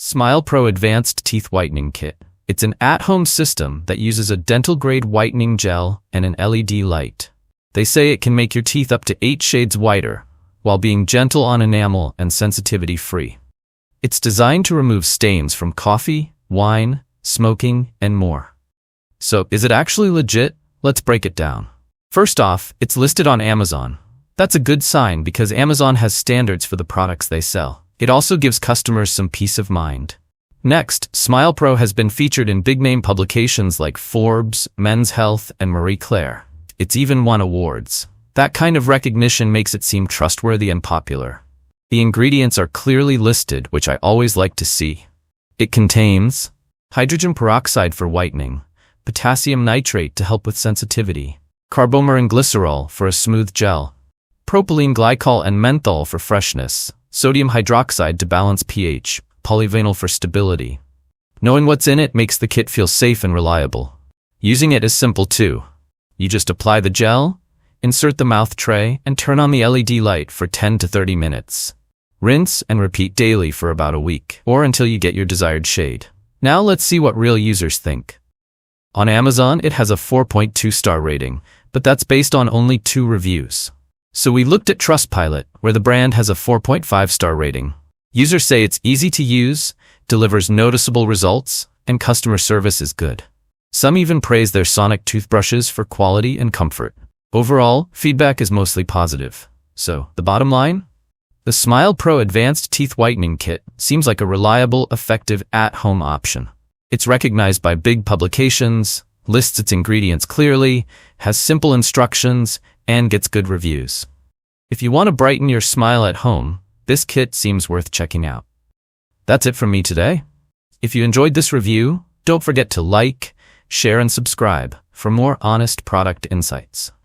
Smilepro Advanced Teeth Whitening Kit. It's an at-home system that uses a dental-grade whitening gel and an LED light. They say it can make your teeth up to 8 shades whiter, while being gentle on enamel and sensitivity-free. It's designed to remove stains from coffee, wine, smoking, and more. So, is it actually legit? Let's break it down. First off, it's listed on Amazon. That's a good sign because Amazon has standards for the products they sell. It also gives customers some peace of mind. Next, Smilepro has been featured in big-name publications like Forbes, Men's Health, and Marie Claire. It's even won awards. That kind of recognition makes it seem trustworthy and popular. The ingredients are clearly listed, which I always like to see. It contains hydrogen peroxide for whitening, potassium nitrate to help with sensitivity, carbomer glycerol for a smooth gel, propylene glycol and menthol for freshness, sodium hydroxide to balance pH, polyvinyl for stability. Knowing what's in it makes the kit feel safe and reliable. Using it is simple too. You just apply the gel, insert the mouth tray, and turn on the LED light for 10 to 30 minutes. Rinse and repeat daily for about a week, or until you get your desired shade. Now let's see what real users think. On Amazon, it has a 4.2-star rating, but that's based on only 2 reviews. So we looked at Trustpilot, where the brand has a 4.5-star rating. Users say it's easy to use, delivers noticeable results, and customer service is good. Some even praise their sonic toothbrushes for quality and comfort. Overall, feedback is mostly positive. So, the bottom line? The Smilepro Advanced Teeth Whitening Kit seems like a reliable, effective at-home option. It's recognized by big publications, lists its ingredients clearly, has simple instructions, and gets good reviews. If you want to brighten your smile at home, this kit seems worth checking out. That's it from me today. If you enjoyed this review, don't forget to like, share, and subscribe for more honest product insights.